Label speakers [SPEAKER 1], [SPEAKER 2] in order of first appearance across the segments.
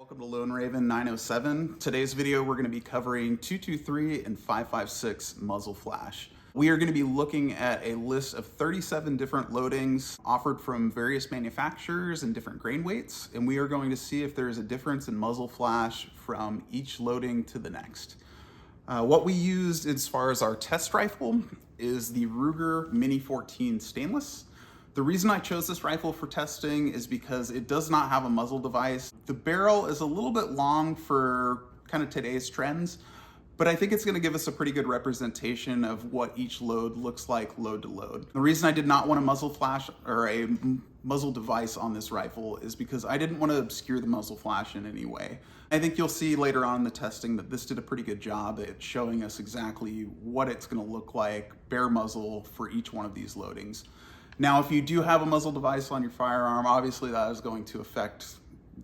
[SPEAKER 1] Welcome to Lone Raven 907. Today's video we're going to be covering 223 and 556 muzzle flash. We are going to be looking at a list of 37 different loadings offered from various manufacturers and different grain weights, and we are going to see if there is a difference in muzzle flash from each loading to the next. What we used as far as our test rifle is the Ruger Mini 14 stainless. The reason I chose this rifle for testing is because it does not have a muzzle device. The barrel is a little bit long for kind of today's trends, but I think it's going to give us a pretty good representation of what each load looks like load to load. The reason I did not want a muzzle flash or a muzzle device on this rifle is because I didn't want to obscure the muzzle flash in any way. I think you'll see later on in the testing that this did a pretty good job at showing us exactly what it's going to look like bare muzzle for each one of these loadings. Now, if you do have a muzzle device on your firearm, obviously that is going to affect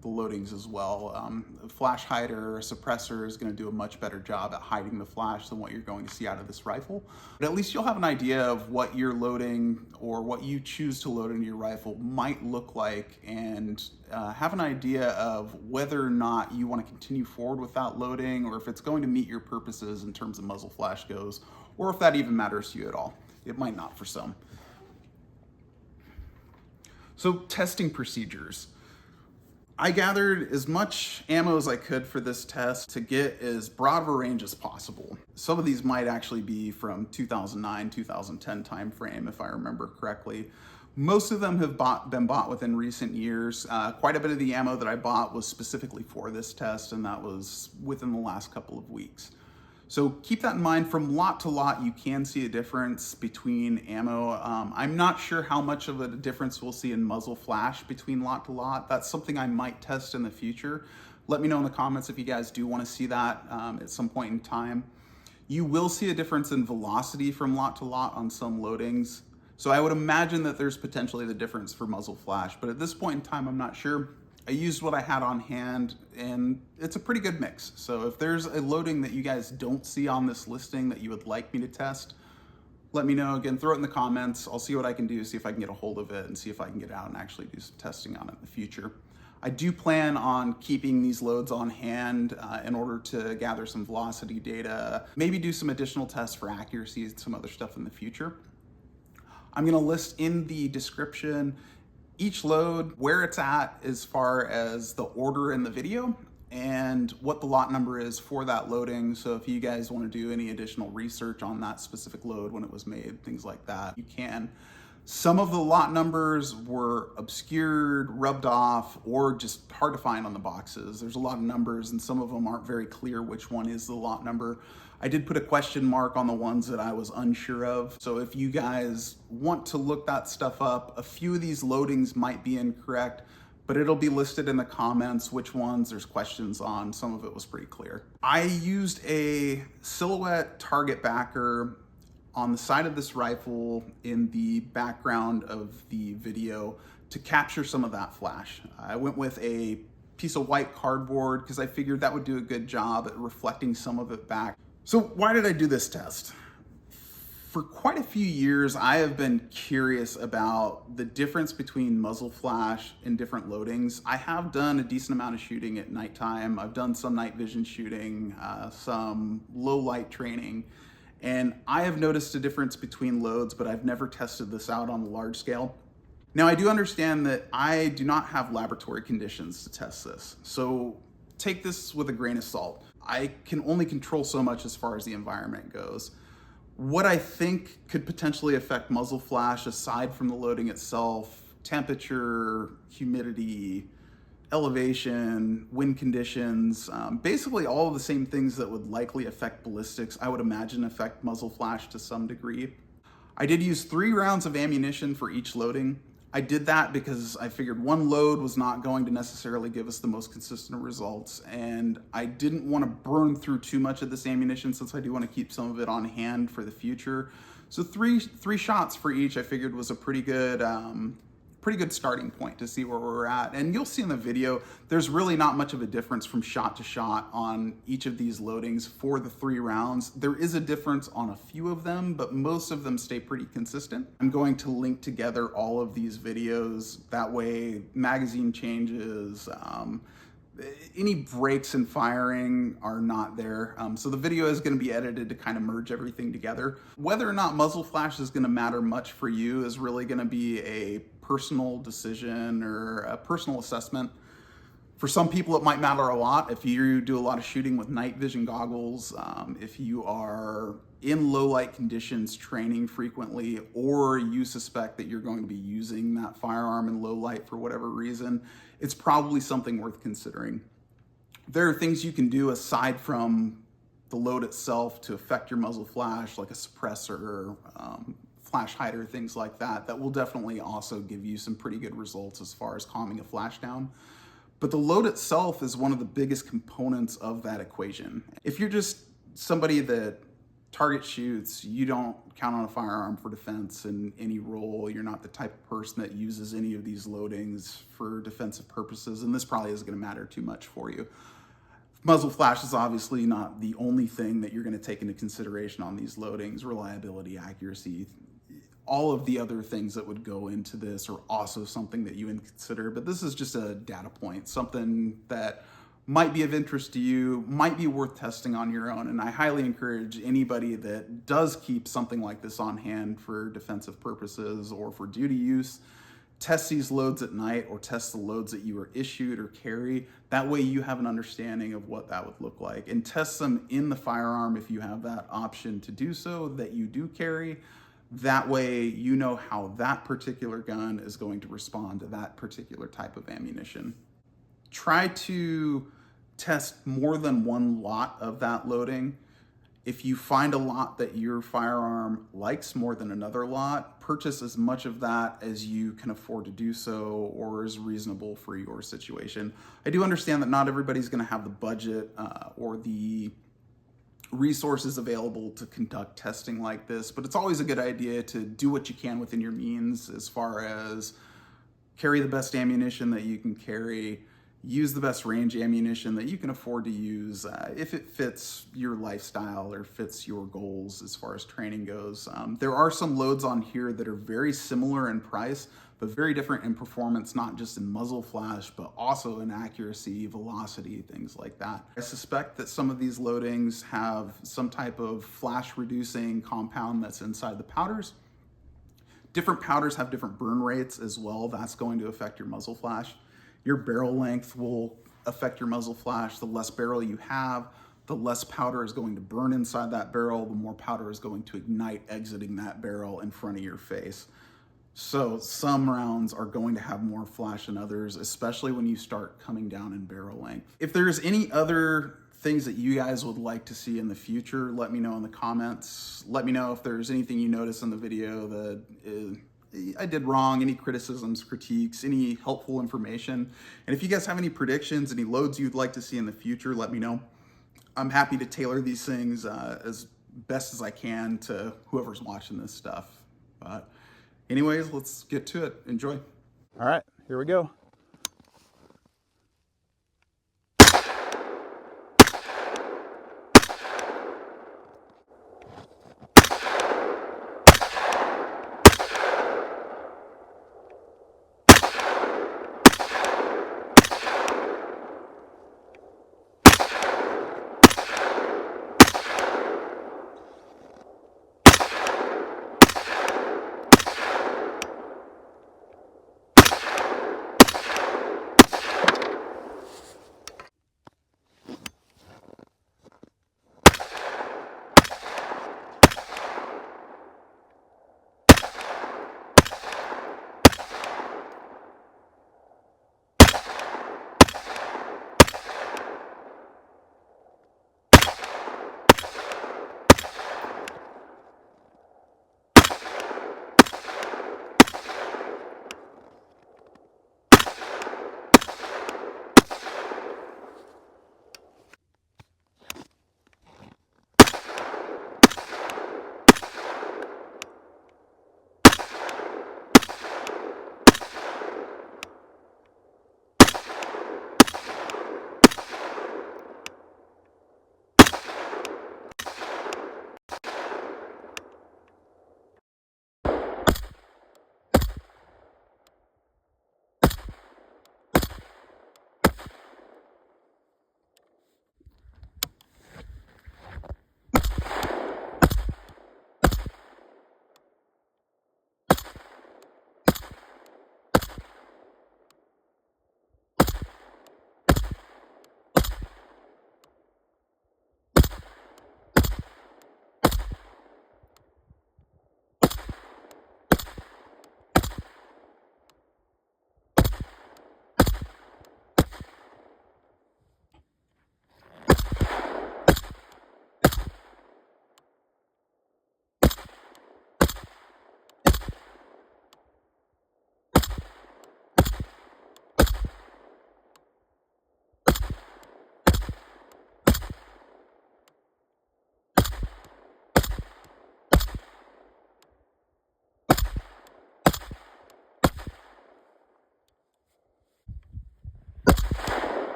[SPEAKER 1] the loadings as well. A flash hider or suppressor is going to do a much better job at hiding the flash than what you're going to see out of this rifle. But at least you'll have an idea of what your loading or what you choose to load into your rifle might look like, and have an idea of whether or not you want to continue forward with that loading, or if it's going to meet your purposes in terms of muzzle flash goes, or if that even matters to you at all. It might not for some. So, testing procedures. I gathered as much ammo as I could for this test to get as broad of a range as possible. Some of these might actually be from 2009, 2010 timeframe, if I remember correctly. Most of them have been bought within recent years. Quite a bit of the ammo that I bought was specifically for this test, and that was within the last couple of weeks. So keep that in mind. From lot to lot, you can see a difference between ammo. I'm not sure how much of a difference we'll see in muzzle flash between lot to lot. That's something I might test in the future. Let me know in the comments if you guys do want to see that at some point in time. You will see a difference in velocity from lot to lot on some loadings. So I would imagine that there's potentially the difference for muzzle flash, but at this point in time, I'm not sure. I used what I had on hand, and it's a pretty good mix. So if there's a loading that you guys don't see on this listing that you would like me to test, let me know. Again, throw it in the comments. I'll see what I can do, see if I can get a hold of it, and see if I can get out and actually do some testing on it in the future. I do plan on keeping these loads on hand in order to gather some velocity data, maybe do some additional tests for accuracy and some other stuff in the future. I'm gonna list in the description each load, where it's at as far as the order in the video, and what the lot number is for that loading. So if you guys want to do any additional research on that specific load, when it was made, things like that, you can. Some of the lot numbers were obscured, rubbed off, or just hard to find on the boxes. There's a lot of numbers, and some of them aren't very clear which one is the lot number. I did put a question mark on the ones that I was unsure of. So if you guys want to look that stuff up, a few of these loadings might be incorrect, but it'll be listed in the comments which ones there's questions on. Some of it was pretty clear. I used a silhouette target backer on the side of this rifle in the background of the video to capture some of that flash. I went with a piece of white cardboard because I figured that would do a good job at reflecting some of it back. So why did I do this test? For quite a few years, I have been curious about the difference between muzzle flash and different loadings. I have done a decent amount of shooting at nighttime. I've done some night vision shooting, some low light training, and I have noticed a difference between loads, but I've never tested this out on the large scale. Now, I do understand that I do not have laboratory conditions to test this, so take this with a grain of salt. I can only control so much as far as the environment goes. What I think could potentially affect muzzle flash, aside from the loading itself, temperature, humidity, elevation, wind conditions, basically all of the same things that would likely affect ballistics, I would imagine affect muzzle flash to some degree. I did use 3 rounds of ammunition for each loading. I did that because I figured one load was not going to necessarily give us the most consistent results, and I didn't want to burn through too much of this ammunition since I do want to keep some of it on hand for the future. So three shots for each I figured was a pretty good starting point to see where we're at. And you'll see in the video, there's really not much of a difference from shot to shot on each of these loadings for the 3 rounds. There is a difference on a few of them, but most of them stay pretty consistent. I'm going to link together all of these videos. That way, magazine changes, Any breaks in firing are not there. So the video is going to be edited to kind of merge everything together. Whether or not muzzle flash is going to matter much for you is really going to be a personal decision or a personal assessment. For some people, it might matter a lot. If you do a lot of shooting with night vision goggles, if you are in low light conditions training frequently, or you suspect that you're going to be using that firearm in low light for whatever reason, it's probably something worth considering. There are things you can do aside from the load itself to affect your muzzle flash, like a suppressor, flash hider, things like that, that will definitely also give you some pretty good results as far as calming a flash down. But the load itself is one of the biggest components of that equation. If you're just somebody that target shoots, you don't count on a firearm for defense in any role, you're not the type of person that uses any of these loadings for defensive purposes, and this probably isn't going to matter too much for you. Muzzle flash is obviously not the only thing that you're going to take into consideration on these loadings. Reliability, accuracy, all of the other things that would go into this are also something that you would consider, but this is just a data point, something that might be of interest to you, might be worth testing on your own. And I highly encourage anybody that does keep something like this on hand for defensive purposes or for duty use, test these loads at night or test the loads that you are issued or carry. That way you have an understanding of what that would look like, and test them in the firearm if you have that option to do so, that you do carry. That way you know how that particular gun is going to respond to that particular type of ammunition. Try to test more than one lot of that loading. If you find a lot that your firearm likes more than another lot, purchase as much of that as you can afford to do so or is reasonable for your situation. I do understand that not everybody's going to have the budget or the resources available to conduct testing like this, but it's always a good idea to do what you can within your means as far as carry the best ammunition that you can carry, use the best range ammunition that you can afford to use if it fits your lifestyle or fits your goals as far as training goes. There are some loads on here that are very similar in price, but very different in performance, not just in muzzle flash, but also in accuracy, velocity, things like that. I suspect that some of these loadings have some type of flash reducing compound that's inside the powders. Different powders have different burn rates as well. That's going to affect your muzzle flash. Your barrel length will affect your muzzle flash. The less barrel you have, the less powder is going to burn inside that barrel, the more powder is going to ignite exiting that barrel in front of your face. So some rounds are going to have more flash than others, especially when you start coming down in barrel length. If there's any other things that you guys would like to see in the future, let me know in the comments. Let me know if there's anything you notice in the video that I did wrong, any criticisms, critiques, any helpful information. And if you guys have any predictions, any loads you'd like to see in the future, let me know. I'm happy to tailor these things as best as I can to whoever's watching this stuff. But anyways, let's get to it. Enjoy.
[SPEAKER 2] All right, here we go.